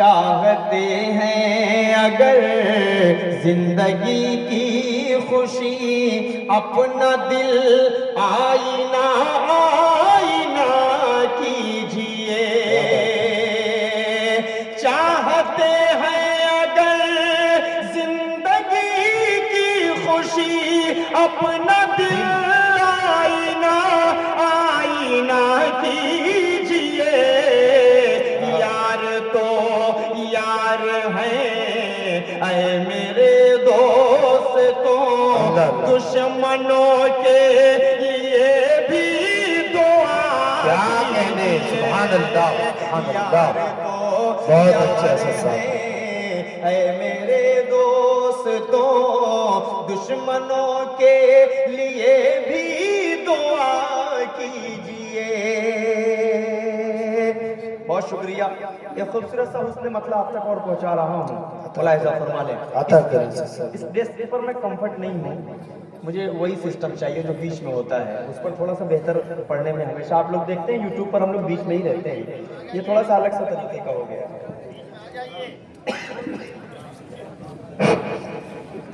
چاہتے ہیں اگر زندگی کی خوشی اپنا دل آئینہ آئینہ کیجئے. چاہتے ہیں اگر زندگی کی خوشی اپنا دل آئینہ آئینہ کیجئے. یار تو یار ہیں اے میرے دوستوں، دشمنوں کے لیے بھی دعا. کیا کہنے، سبحان اللہ سبحان اللہ، بہت اچھا سا. اے میرے دوستوں، دشمنوں کے لیے بھی دعا کیجئے. بہت شکریہ. یہ خوبصورت سا حسن مطلب آپ تک اور پہنچا رہا ہوں. ملاحظہ فرما لیں. عطا کریں سر. اس ڈیسک پر میں کمفرٹ نہیں ہوں، مجھے وہی سسٹم چاہیے جو بیچ میں ہوتا ہے. اس پر تھوڑا سا بہتر پڑھنے میں ہمیشہ آپ لوگ دیکھتے ہیں یوٹیوب پر ہم لوگ بیچ میں ہی رہتے ہیں. یہ تھوڑا سا الگ سا طریقے کا ہو گیا.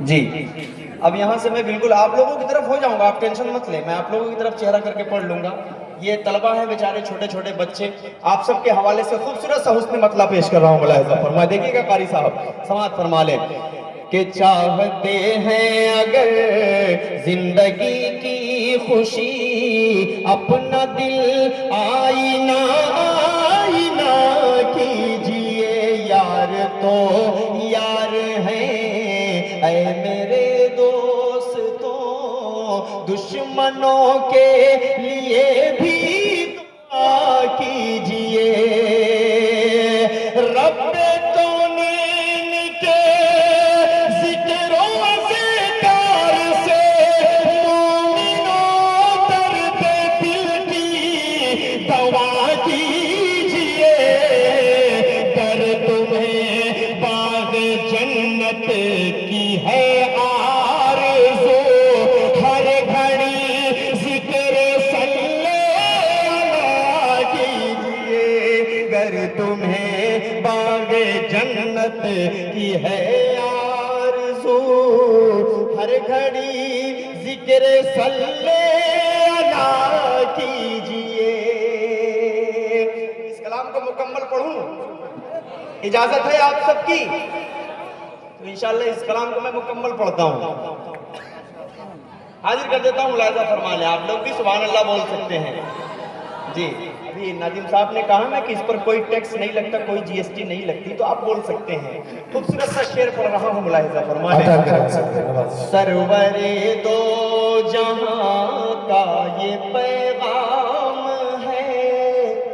جی اب یہاں سے میں بالکل آپ لوگوں کی طرف ہو جاؤں گا، آپ ٹینشن مت لیں. میں آپ لوگوں کی طرف چہرہ کر کے پڑھ لوں گا. یہ طلبہ ہیں بیچارے چھوٹے چھوٹے بچے، آپ سب کے حوالے سے خوبصورت سا حسن مطلب پیش کر رہا ہوں. ملاحظہ فرما دیکھیے گا قاری صاحب، سماعت فرما لیں. کہ چاہتے ہیں اگر زندگی کی خوشی اپنا دل آئینہ آئینہ کیجئے. یار تو یار ہیں اے میرے دوستوں، دشمنوں کے لیے بھی دعا کیجئے. رب کونین کے ذکر و اذکار سے مومنوں درد دل کی دوا کیجئے. گر تمہیں باغ جنت کی ہے آرزو، ہر گھڑی ذکر صلی اللہ کیجئے. گر تمہیں باغ جنت کی ہے آرزو، ہر گھڑی ذکر صلی اللہ کیجئے. اس کلام کو مکمل پڑھوں، اجازت ہے آپ سب کی؟ تو انشاءاللہ اس کلام کو میں مکمل پڑھتا ہوں. حاضر کر دیتا ہوں. ملاحظہ فرما لیں. آپ لوگ بھی سبحان اللہ بول سکتے ہیں. جی ابھی ناظم صاحب نے کہا نا کہ اس پر کوئی ٹیکس نہیں لگتا، کوئی جی ایس ٹی نہیں لگتی، تو آپ بول سکتے ہیں. خوبصورت سا شعر پڑھ رہا ہوں. ملاحظہ فرما عطا لیں. کریں سر. سرور دو جہاں کا یہ پیغام ہے.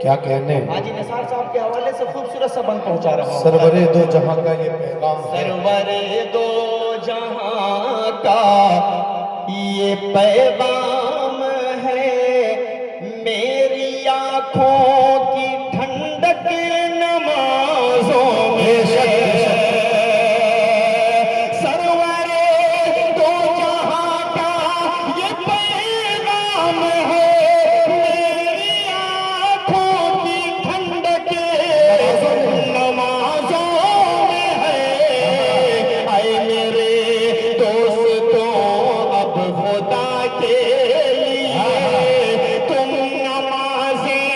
کیا کہنے، حاجی نثار صاحب کے حوالے سے خوبصورت سا بند پہنچا رہا ہوں. سرور دو جہاں کا یہ پیغام ہے. سرور دو جہاں کا یہ پیغام ہے، میری آنکھوں کی ٹھنڈک نمازوں میں. سرور دو جہاں کا یہ پیغام ہے، میری آنکھوں کی ٹھنڈک نمازوں میں ہے. اے میرے دوستوں، اب خدا کے لیے تم نمازیں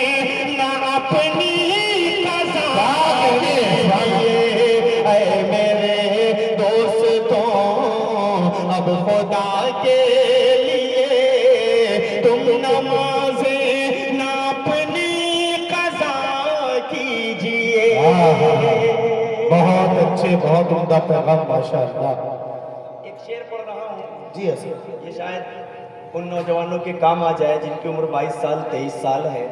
نہ اپنی قضا کیجئے. اے میرے دوستوں، اب خدا کے لیے تم نمازیں نہ اپنی قضا کیجئے. بہت اچھے، بہت عمدہ پیغام ماشاءاللہ. ایک شعر پڑھ رہا ہوں. جی حسن. یہ شاید ان نوجوانوں کے کام آ جائے جن کی عمر 22 سال 23 سال ہے.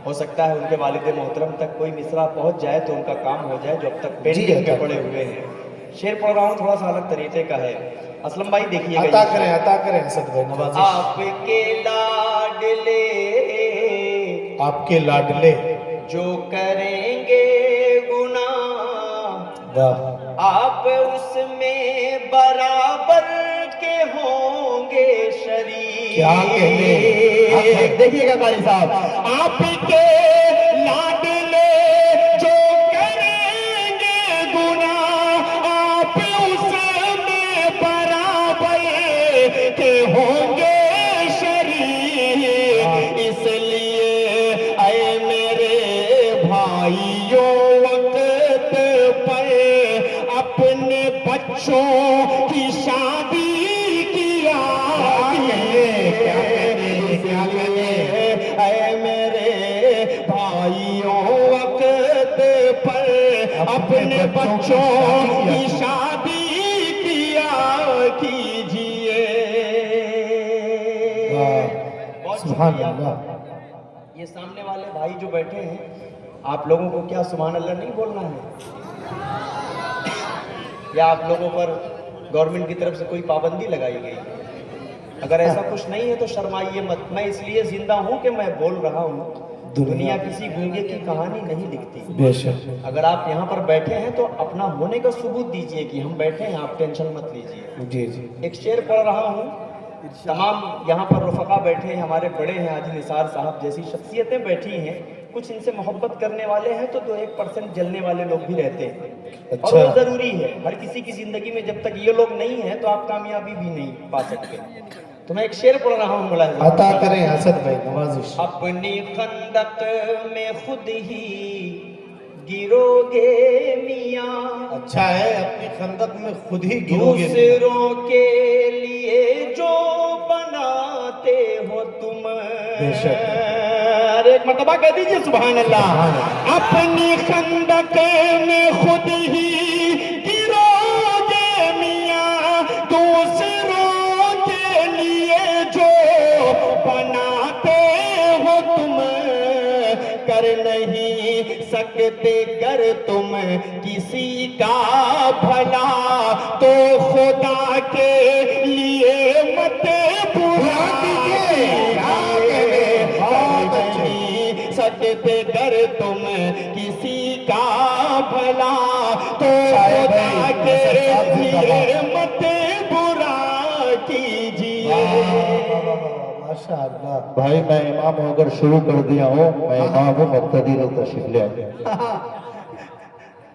ہو سکتا ہے ان کے والد محترم تک کوئی مصرع پہنچ جائے تو ان کا کام ہو جائے جو اب تک پینڈنگ پہ پڑے ہوئے ہیں. شعر پڑھ رہا ہوں، تھوڑا سا الگ طریقے کا ہے. اسلم بھائی دیکھیے گا. عطا کریں اسد بھائی. نوازش. آپ کے لاڈلے آپ کے لاڈلے جو کریں گے گناہ، واہ، آپ اس میں برابر کے ہوں گے شریک. کیا کہنے. دیکھیے گا قاری صاحب. آپ کے لاڈلے جو کریں اپنے بچوں کی شادی کیا اے میرے بھائیوں وقت پر اپنے بچوں کی شادی کیا کیجئے. سبحان اللہ. یہ سامنے والے بھائی جو بیٹھے ہیں آپ لوگوں کو کیا سبحان اللہ نہیں بولنا ہے یا آپ لوگوں پر گورنمنٹ کی طرف سے کوئی پابندی لگائی گئی؟ اگر ایسا کچھ نہیں ہے تو شرمائیے مت. میں اس لیے زندہ ہوں کہ میں بول رہا ہوں. دنیا کسی گونگے کی کہانی نہیں لکھتی. بے شک. اگر آپ یہاں پر بیٹھے ہیں تو اپنا ہونے کا ثبوت دیجئے کہ ہم بیٹھے ہیں, آپ ٹینشن مت لیجئے. جی جی. ایک شعر پڑھ رہا ہوں. تمام یہاں پر رفقا بیٹھے ہیں, ہمارے بڑے ہیں, حاجی نثار صاحب جیسی شخصیتیں بیٹھی ہیں. کچھ ان سے محبت کرنے والے ہیں تو 2-1% جلنے والے لوگ بھی رہتے ہیں, اور وہ ضروری ہے. ہر کسی کی زندگی میں جب تک یہ لوگ نہیں ہیں تو آپ کامیابی بھی نہیں پا سکتے. تو میں ایک شعر پڑھ رہا ہوں, ملاحظہ عطا کریں اسد بھائی, نوازش. اپنی خندق میں خود ہی گرو گے میاں, اچھا ہے اپنی خندق میں خود ہی گرو گے. دوسروں کے لیے جو بناتے ہو تم. بے شک. ایک مرتبہ کہہ دیجئے سبحان اللہ. اپنی خندق میں خود ہی گرو گے میاں, دوسروں کے لیے جو بناتے ہو تم. کر نہیں سکتے گر تم کسی کا بھلا تو خدا کے لیے مت برا کیجیے. سکتے گر تم کسی کا بھلا تو خدا کے لیے مت برا کیجیے. ماشاءاللہ. بھائی میں امام ہوں, اگر شروع کر دیا ہوں میں امام ہوں, مقتدی لوگ تشریف لے آئے.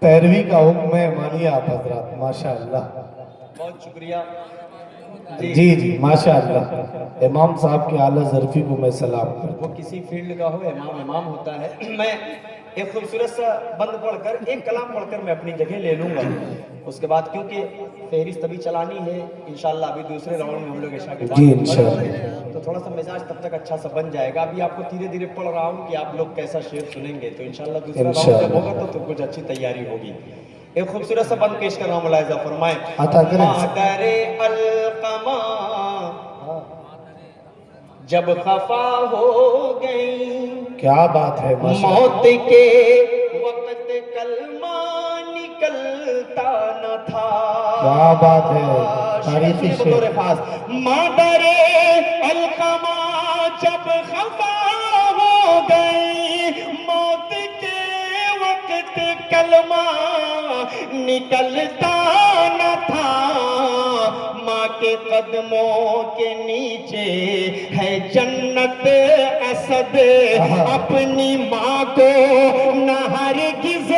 پیروی کا حکم ہے, مانیے آپ حضرات. ماشاءاللہ. بہت شکریہ. جی جی ماشاءاللہ. امام صاحب کی اعلیٰ ظرفی کو میں سلام کرتا ہوں. وہ کسی فیلڈ کا ہو, امام امام ہوتا ہے. میں ایک خوبصورت سا بند پڑھ کر, ایک کلام پڑھ کر میں اپنی جگہ لے لوں گا. اس کے بعد کیونکہ فہرست ابھی چلانی ہے انشاءاللہ, ابھی دوسرے راؤنڈ میں ہم لوگ عشاء کے بعد جی انشاءاللہ. تو تھوڑا سا مزاج تب تک اچھا سا بن جائے گا. ابھی آپ کو دھیرے دھیرے پڑھ رہا ہوں کہ آپ لوگ کیسا شعر سنیں گے, تو انشاءاللہ دوسرا راؤنڈ جب ہوگا تو کچھ اچھی تیاری ہوگی. ایک خوبصورت سا بند پیش کر رہا ہوں, ملاحظہ فرمائیں. عطا کریں. مادر القمہ جب خفا ہو گئی, کیا بات ہے. موت کے وقت کلمہ نکلتا نہ تھا. کیا بات ہے. تاریخی بطور شعر. خاص مادر القمہ جب خفا ہو گئی, موت کے وقت کلمہ نکلتا نہ تھا. ماں کے قدموں کے نیچے ہے جنت اسد, اپنی ماں کو نہ ہرگز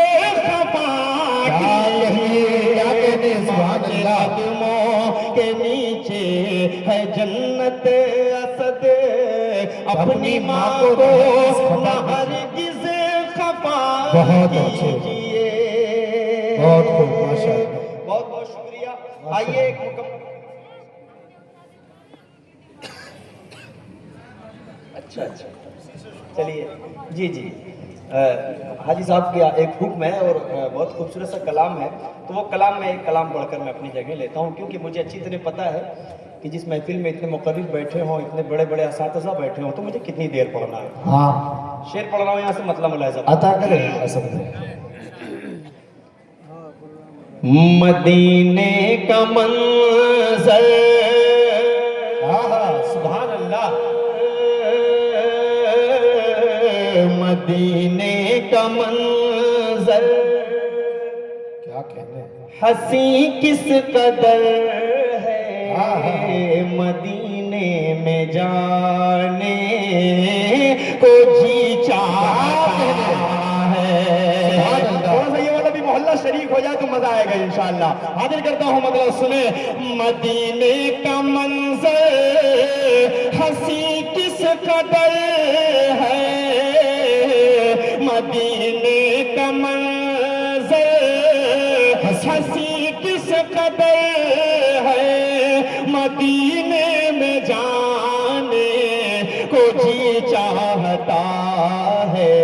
خفا کیجیے. ماں کے قدموں کے نیچے ہے جنت اسد, اپنی ماں کو نہ ہرگز خفا کیجیے. بہت خوب. ماشاءاللہ. بہت بہت شکریہ. آئیے ایک مکمل. اچھا چلیے. جی جی حاجی صاحب کا ایک حکم ہے اور بہت خوبصورت سا کلام ہے, تو وہ کلام میں ایک کلام پڑھ کر میں اپنی جگہ لیتا ہوں, کیونکہ مجھے اچھی طرح پتہ ہے کہ جس محفل میں اتنے مقرر بیٹھے ہوں, اتنے بڑے بڑے اساتذہ بیٹھے ہوں, تو مجھے کتنی دیر پڑھنا ہے. ہاں شعر پڑھ رہا ہوں, یہاں سے مطلب ملاحظہ. عطا کریں اسد بھائی. مدینے کا منظر, سبحان اللہ. مدینے کا منظر کیا کہنے. ہنسی کس قدر ہے, مدینے میں جانے کو جی چاہتا ہے. تھوڑا سا یہ والا بھی محلہ شریف ہو جائے تو مزہ آئے گا انشاءاللہ. حاضر کرتا ہوں مطلب سنیں. مدینے کا منظر ہنسی کس قدر ہے, مدینے کا منظر ہنسی کس قدر ہے مدینے میں جانے کو جی چاہتا ہے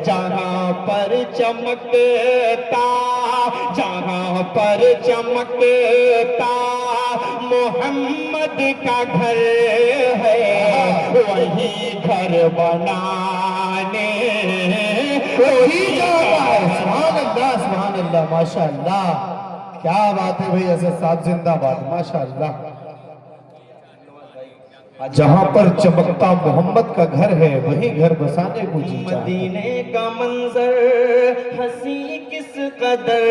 جہاں پر چمکتا محمد کا گھر ہے وہی گھر بنانے وہی جاتا ہے. سبحان اللہ ماشاء اللہ. کیا بات ہے بھئی اسد صاحب, زندہ باد, ماشاء اللہ. جہاں پر چمکتا محمد کا گھر ہے وہی گھر بسانے کو جی چاہتا ہے. مدینے کا منظر ہنسی کس قدر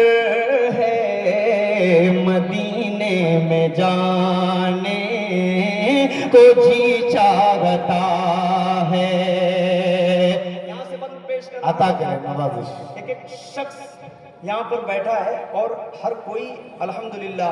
ہے مدینے میں جانے کو جی چاہتا ہے. یہاں سے بند پیش کرنا عطا کرے نوازش. ایک شخص یہاں پر بیٹھا ہے اور ہر کوئی الحمدللہ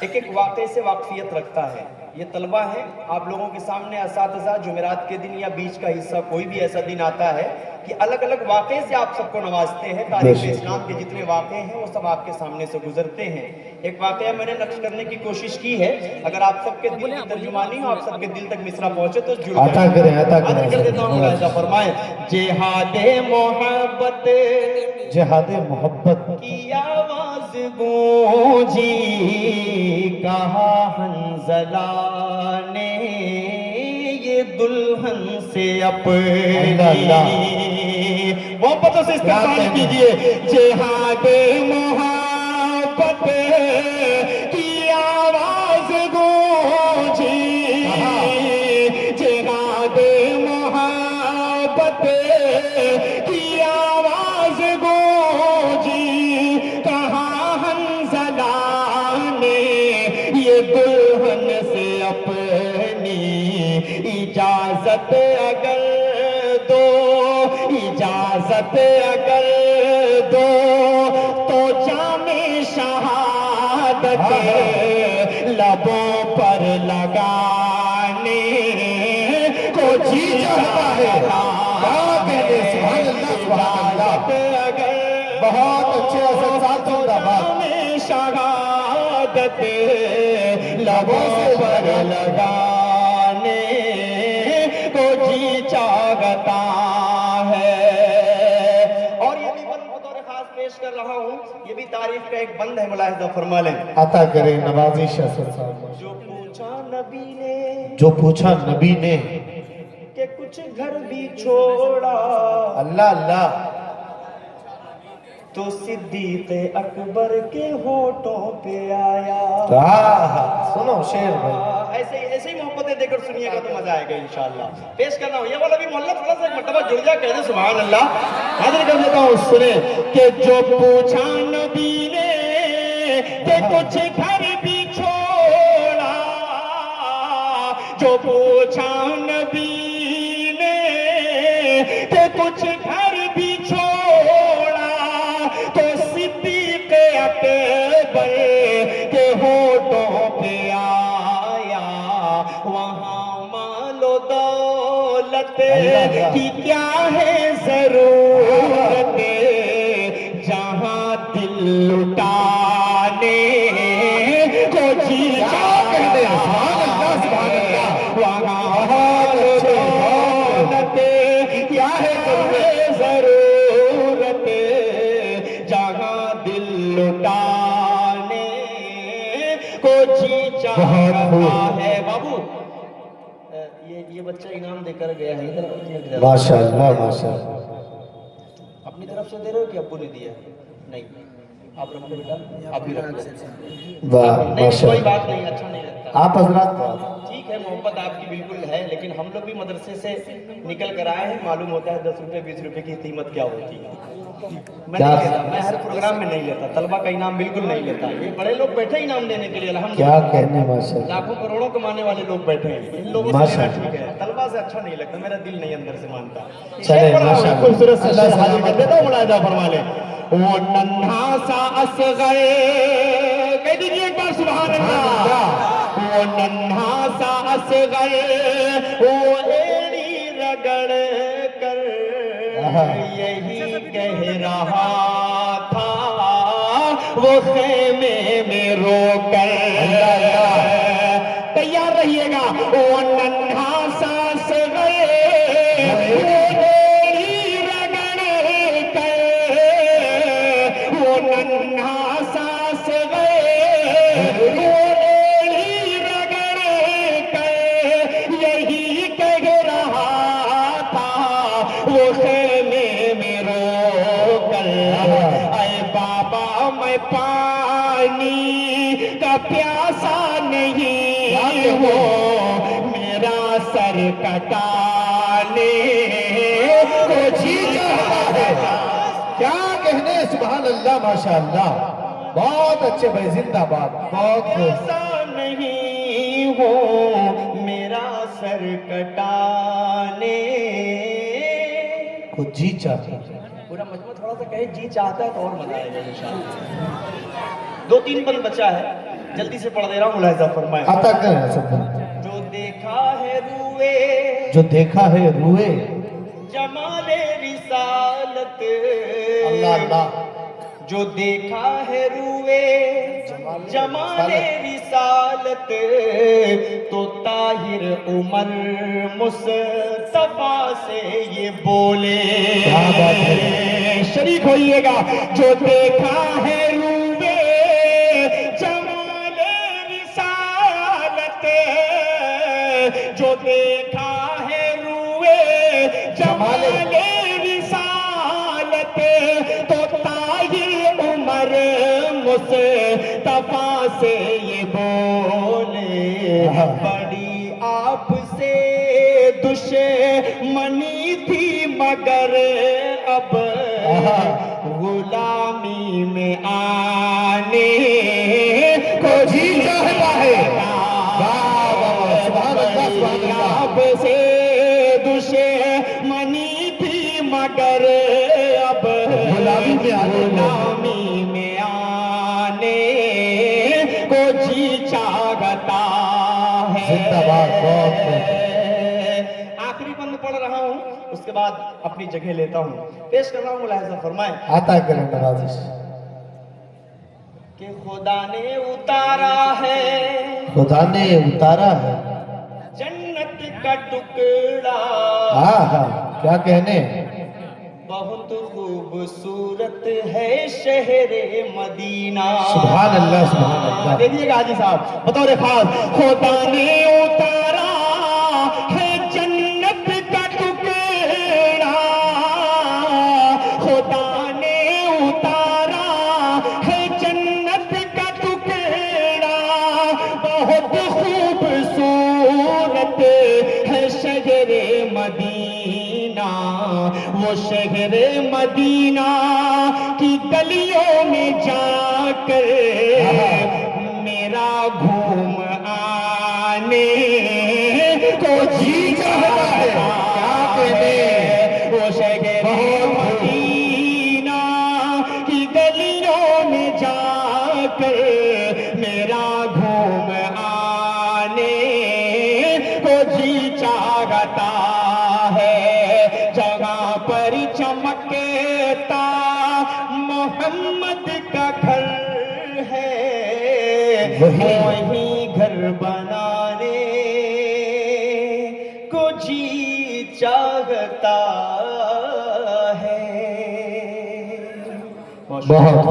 ایک واقعے سے واقفیت رکھتا ہے. یہ طلبہ ہیں آپ لوگوں کے سامنے, اساتذہ. جمعرات کے دن یا بیچ کا حصہ کوئی بھی ایسا دن آتا ہے کہ الگ الگ واقعے سے آپ سب کو نوازتے ہیں. تاریخ اسلام کے جتنے واقعے ہیں وہ سب آپ کے سامنے سے گزرتے ہیں. ایک واقعہ میں نے نقش کرنے کی کوشش کی ہے, اگر آپ سب کے دل کی ترجمانی ہو, آپ سب کے دل تک مصرع پہنچے تو جڑ عطا کریں, عطا کر کریں. دیتا ہوں. ملاحظہ فرمائیں. جہاد محبت جہاد محبت کی آواز گونجی, کہا حنظلہ نے یہ دلہن سے اپنی. محبتوں سے استقبال کیجئے. جہاد محبت کی آواز گونجی, جہاد محبت کی آواز گونجی, کہاں حنظلہ نے یہ دلہن سے اپنی اجازت اگر دو, اجازت اگر دو تو جام شہادت لبوں پر لگانے کو جی چاہتا ہے. بہت اچھے اسد صاحب, زندہ باد. شہادت لبوں پر لگانے کو جی چاہتا ہے. اور یہ بھی بند بطور خاص پیش کر رہا ہوں, یہ بھی تاریخ کا ایک بند ہے, ملاحظہ فرما لیں. عطا کریں نوازش اسد صاحب. جو پوچھا نبی نے, جو پوچھا نبی نے, کہ کچھ گھر بھی چھوڑا, اللہ اللہ, تو صدیق اکبر کے ہونٹوں پہ آیا. سنو شیر بھائی. ایسے ہی محبتیں دے کر سنیے گا تو مزہ آئے گا انشاءاللہ. پیش کرنا ہوں یہ والا بھی محلہ تھوڑا سا ایک مرتبہ جڑ جا, کہہ دیں سبحان اللہ. حاضر کر دیتا ہوں, سنیں. کہ جو پوچھا نبی نے کہ کچھ گھر بھی چھوڑا, جو پوچھا نبی نے کہ کچھ گھر بھی چھوڑا, تو صدیق اکبر کے ہونٹوں پہ آیا. وہاں مال و دولت کی کیا ہے ضرورت, جہاں دل لٹانے کو جی چاہتے. وہاں مال و دولت کیا ہے ضرورت, جہاں دل لٹانے کو جی چاہتا ہے. بابو یہ بچہ انعام دے کر گیا ہے, ماشاء اللہ ماشاء اللہ. اپنی طرف سے دے رہے ہو کہ ابو نے دیا؟ نہیں, آپ رکھ لو بیٹا, آپ بھی رکھ لو. واہ نہیں ماشاء کوئی اللہ. بات نہیں, اچھا نہیں لگتا. آپ حضرات ٹھیک ہے, محبت آپ کی بالکل ہے, لیکن ہم لوگ بھی مدرسے سے نکل کر آئے ہیں, معلوم ہوتا ہے 10 روپے 20 روپے کی قیمت کیا ہوتی ہے. میں نہیں لیتا, میں ہر پروگرام میں نہیں لیتا, طلبہ کا انعام بالکل نہیں لیتا. یہ بڑے لوگ بیٹھے انعام دینے کے لیے, کیا الحمدللہ کہنے ماشاء اللہ. لاکھوں کروڑوں کمانے والے لوگ بیٹھے ہیں, ان لوگوں سے لینا ٹھیک ہے. طلبہ سے اچھا نہیں لگتا, میرا دل نہیں اندر سے مانتا. چلے ماشاء اللہ. خوبصورت سے اللہ شعر حاضر سلامت کر دیتا ہوں, ملاحظہ فرما لیں. وہ ننھا سا اصغر, کہہ دیجیے ایک بار سبحان اللہ. وہ ننھا سا اصغر وہ ایڑی رگڑ کر یہی کہہ رہا تھا وہ خیمے میں رو کر تیار رہیے گا وہ ننھا سا صغیر وہ ڈیری رگڑ کر وہ ننھا سا صغیر وہ ڈیری رگڑ کر یہی کہہ رہا تھا وہ خیمے میں رو کر اے بابا میں پانی کا پیاسا نہیں ہوں میرا سر کٹانے کو جی چاہتا ہے کیا کہنے سبحان اللہ ماشاءاللہ بہت اچھے بھائی زندہ باد بہت خوب ایسا نہیں ہو میرا سر کٹانے کو جی چاہتا ہے پورا مجموعہ تھوڑا سا کہے جی چاہتا ہے تو اور مزہ آئے گا انشاءاللہ 2-3 بند بچا ہے جلدی سے پڑھ دے رہا ہوں ملاحظہ فرمائیں عطا کریں سب جو دیکھا ہے روئے جو دیکھا ہے روئے جمال رسالت اللہ اللہ جو دیکھا ہے روئے جمال رسالت تو طاہر عمر مصطفیٰ سے یہ بولے کیا بات ہے شریک ہوئیے گا جو دیکھا ہے روئے جمال رسالت جو دیکھا ہے روئے جمال رسالت تو طاہر عمر مصطفیٰ سے یہ بولے بڑی آپ سے دشمنی تھی مگر اب غلامی میں آنے کو جی چاہتا ہے سبحان اللہ سبحان اللہ آپ سے دشمنی تھی مگر اب غلامی میں آنے غلامی میں آنے کو جی چاہتا ہے زندہ باد بہت خوب آخری بند پڑھ رہا ہوں اس کے بعد اپنی جگہ لیتا ہوں پیش کر رہا ہوں ملاحظہ فرمائیں عطا کریں نوازش کہ خدا نے اتارا ہے خدا نے اتارا ہے جنت کا ٹکڑا ہاں کیا کہنے بہت خوبصورت ہے شہر مدینہ سبحان اللہ سبحان اللہ دے دیئے گا حاجی صاحب بطور خاص خدا نے اتارا ہے جنت کا ٹکڑا خدا نے اتارا ہے جنت کا ٹکڑا بہت خوبصورت ہے شہر مدینہ وہ شہر مدینہ کی گلیوں میں جا کر میرا گھوم آنے کو جی چاہتا ہے کیا کہنے وہ شہر مدینہ کی گلیوں میں جا کر میرا گھوم آنے کو جی چاہتا ہے جگہ پر چمکتا محمد کا گھر ہے وہی گھر بنانے کو جی چاہتا ہے بہت